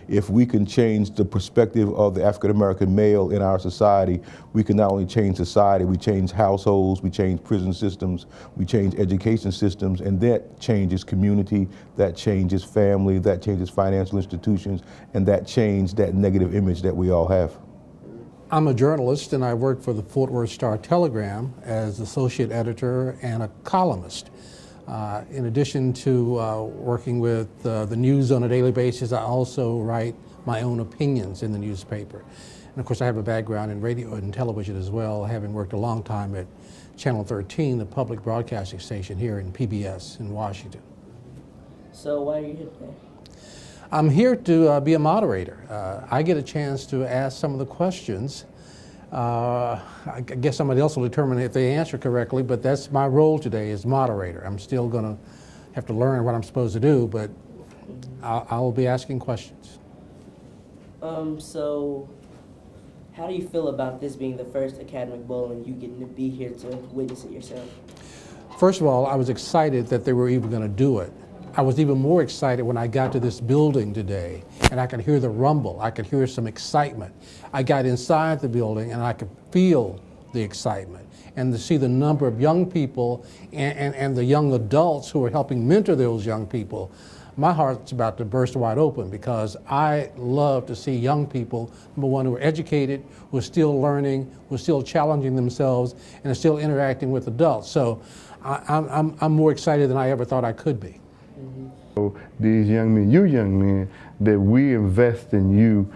If we can change the perspective of the African American male in our society, we can not only change society, we change households, we change prison systems, we change education systems, and that changes community, that changes family, that changes financial institutions, and that changes that negative image that we all have. I'm a journalist and I work for the Fort Worth Star-Telegram as associate editor and a columnist. In addition to working with the news on a daily basis, I also write my own opinions in the newspaper. And of course I have a background in radio and television as well, having worked a long time at Channel 13, the public broadcasting station here in PBS in Washington. So why are you here today? I'm here to be a moderator. I get a chance to ask some of the questions. I guess somebody else will determine if they answer correctly, but that's my role today as moderator. I'm still going to have to learn what I'm supposed to do, but I'll be asking questions. So how do you feel about this being the first Academic Bowl and you getting to be here to witness it yourself? First of all, I was excited that they were even going to do it. I was even more excited when I got to this building today and I could hear the rumble. I could hear some excitement. I got inside the building and I could feel the excitement. And to see the number of young people and the young adults who are helping mentor those young people, my heart's about to burst wide open because I love to see young people, number one, who are educated, who are still learning, who are still challenging themselves, and are still interacting with adults. So I'm more excited than I ever thought I could be. So these young men, you young men, that we invest in you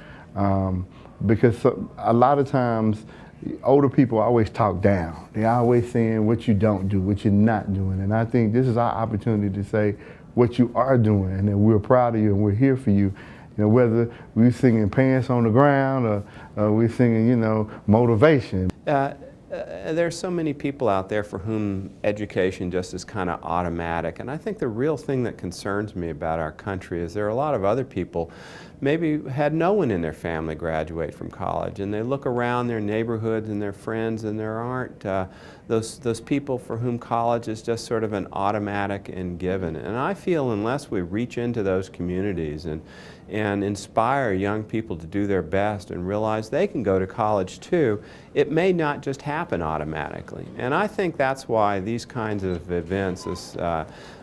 because a lot of times older people always talk down. They're always saying what you don't do, what you're not doing. And I think this is our opportunity to say what you are doing and that we're proud of you and we're here for you. You know, whether we're singing Pants on the Ground or we're singing, you know, motivation. There's so many people out there for whom education just is kind of automatic, and I think the real thing that concerns me about our country is there are a lot of other people maybe had no one in their family graduate from college, and they look around their neighborhoods and their friends and there aren't those people for whom college is just sort of an automatic and given. And I feel unless we reach into those communities and inspire young people to do their best and realize they can go to college too, it may not just happen automatically. And I think that's why these kinds of events, this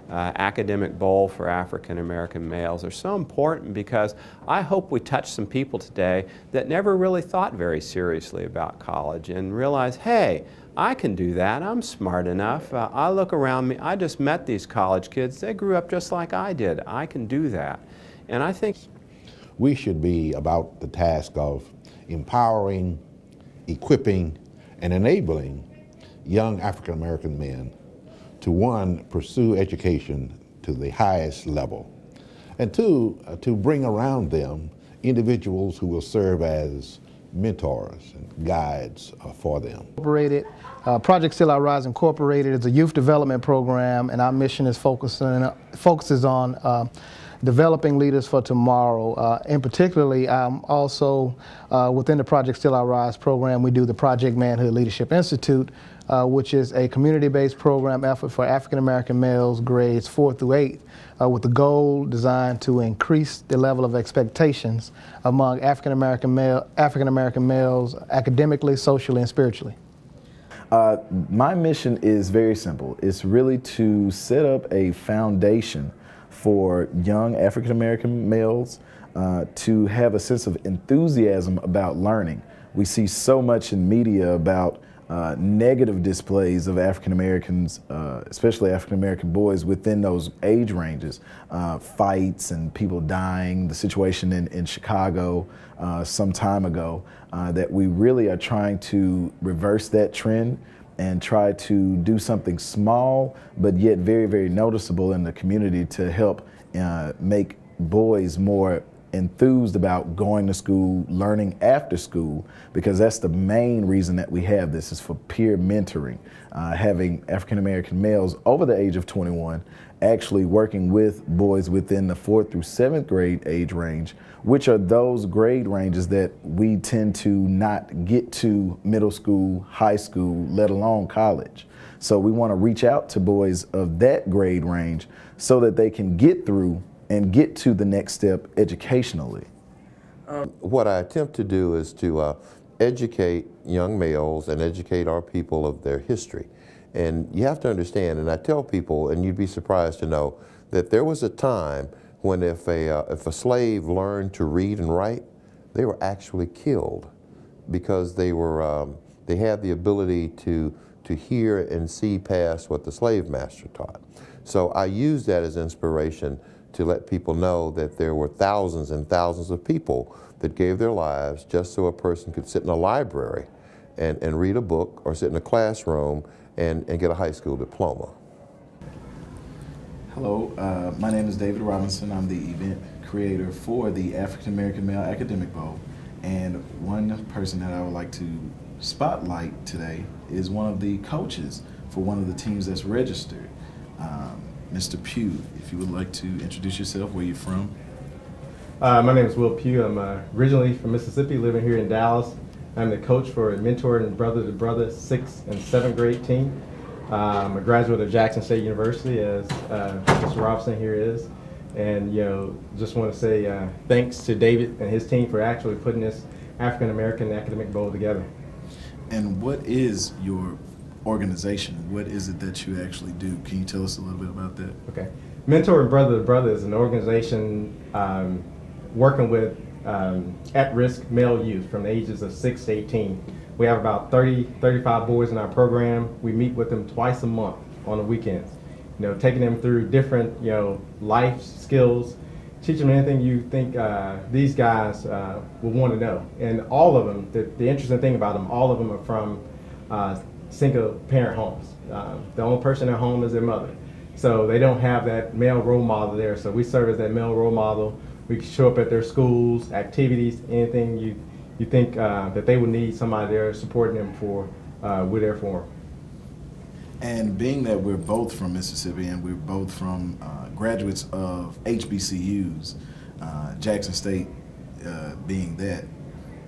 Academic Bowl for African American males, are so important, because I hope we touch some people today that never really thought very seriously about college and realize, hey, I can do that. I'm smart enough. I look around me. I just met these college kids. They grew up just like I did. I can do that. And I think we should be about the task of empowering, equipping, and enabling young African American men to, one, pursue education to the highest level, and two, to bring around them individuals who will serve as mentors and guides for them. Project Still I Rise Incorporated is a youth development program, and our mission is focuses on developing leaders for tomorrow. In particularly, also within the Project Still I Rise program, we do the Project Manhood Leadership Institute, which is a community-based program effort for African American males grades 4 through 8, with the goal designed to increase the level of expectations among African American males academically, socially, and spiritually. My mission is very simple. It's really to set up a foundation for young African American males to have a sense of enthusiasm about learning. We see so much in media about negative displays of African Americans, especially African American boys within those age ranges, fights and people dying, the situation in Chicago some time ago, that we really are trying to reverse that trend and try to do something small but yet very, very noticeable in the community to help make boys more enthused about going to school, learning after school, because that's the main reason that we have this, is for peer mentoring. Having African American males over the age of 21 actually working with boys within the 4th through 7th grade age range, which are those grade ranges that we tend to not get to middle school, high school, let alone college. So we want to reach out to boys of that grade range so that they can get through and get to the next step educationally? What I attempt to do is to educate young males and educate our people of their history. And you have to understand, and I tell people, and you'd be surprised to know, that there was a time when if a slave learned to read and write, they were actually killed because they had the ability to hear and see past what the slave master taught. So I use that as inspiration to let people know that there were thousands and thousands of people that gave their lives just so a person could sit in a library and read a book or sit in a classroom and get a high school diploma. Hello, my name is David Robinson. I'm the event creator for the African American Male Academic Bowl. And one person that I would like to spotlight today is one of the coaches for one of the teams that's registered. Mr. Pugh, if you would like to introduce yourself, where you're from. My name is Will Pugh. I'm originally from Mississippi, living here in Dallas. I'm the coach for a Mentor and Brother to Brother 6th and 7th grade team. I'm a graduate of Jackson State University, as Mr. Robinson here is. And just want to say thanks to David and his team for actually putting this African American Academic Bowl together. And what is your organization? What is it that you actually do? Can you tell us a little bit about that? Okay. Mentor and Brother to Brother is an organization working with at-risk male youth from the ages of 6 to 18. We have about 35 boys in our program. We meet with them twice a month on the weekends. Taking them through different, life skills, teach them anything you think these guys will want to know. And all of them, the interesting thing about them, all of them are from single parent homes. The only person at home is their mother. So they don't have that male role model there. So we serve as that male role model. We can show up at their schools, activities, anything you think that they would need somebody there supporting them for, we're there for them. And being that we're both from Mississippi and we're both from graduates of HBCUs, Jackson State being that,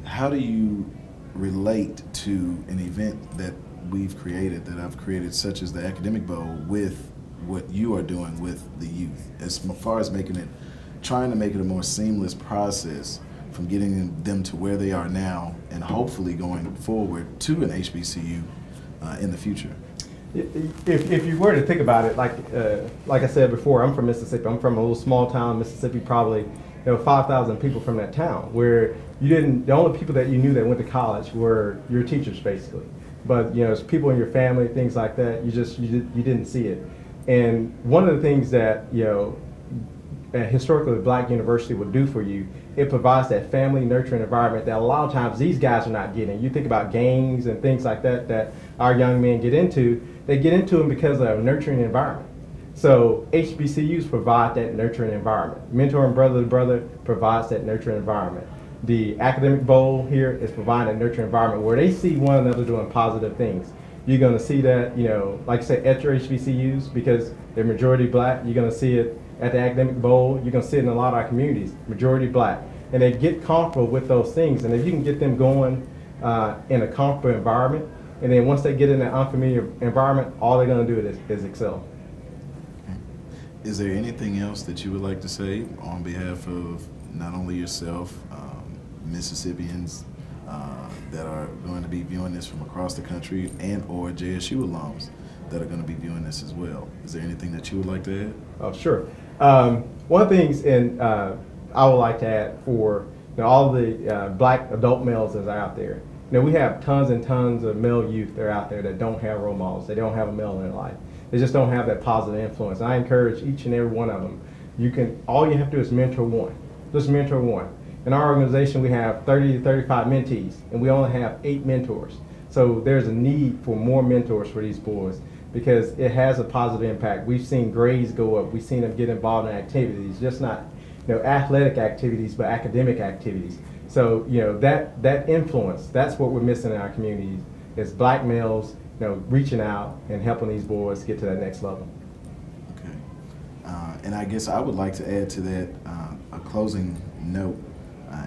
how do you relate to an event that we've created, that I've created, such as the Academic Bowl, with what you are doing with the youth, as far as trying to make it a more seamless process from getting them to where they are now and hopefully going forward to an HBCU in the future? If you were to think about it, like I said before, I'm from Mississippi. I'm from a little small town, Mississippi, probably 5,000 people from that town, where the only people that you knew that went to college were your teachers, basically. But as people in your family, things like that, you didn't see it. And one of the things that historically Black University would do for you, it provides that family nurturing environment that a lot of times these guys are not getting. You think about gangs and things like that our young men get into. They get into them because of a nurturing environment. So HBCUs provide that nurturing environment. Mentor and Brother to Brother provides that nurturing environment. The Academic Bowl here is providing a nurturing environment where they see one another doing positive things. You're going to see that, like I said, at your HBCUs, because they're majority Black. You're going to see it at the Academic Bowl. You're going to see it in a lot of our communities, majority Black. And they get comfortable with those things. And if you can get them going in a comfortable environment, and then once they get in that unfamiliar environment, all they're going to do is excel. Is there anything else that you would like to say on behalf of not only yourself, Mississippians that are going to be viewing this from across the country, and or JSU alums that are going to be viewing this as well? Is there anything that you would like to add? Oh, sure. One of the things I would like to add for all the Black adult males that are out there, we have tons and tons of male youth that are out there that don't have role models. They don't have a male in their life. They just don't have that positive influence. I encourage each and every one of them. All you have to do is mentor one. Just mentor one. In our organization, we have 30 to 35 mentees, and we only have 8 mentors. So there's a need for more mentors for these boys, because it has a positive impact. We've seen grades go up. We've seen them get involved in activities, just not athletic activities, but academic activities. So that influence, that's what we're missing in our communities, is Black males reaching out and helping these boys get to that next level. Okay. And I guess I would like to add to that a closing note.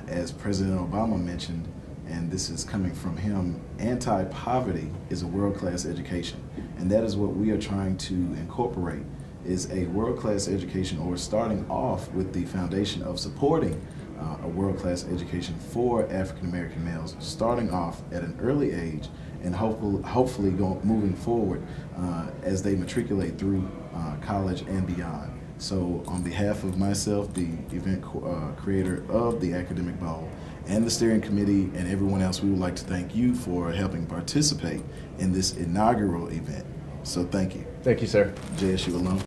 As President Obama mentioned, and this is coming from him, anti-poverty is a world-class education. And that is what we are trying to incorporate, is a world-class education, or starting off with the foundation of supporting a world-class education for African American males, starting off at an early age, and hopefully moving forward as they matriculate through college and beyond. So on behalf of myself, the event creator of the Academic Bowl, and the steering committee, and everyone else, we would like to thank you for helping participate in this inaugural event. So thank you. Thank you, sir. JSU alum.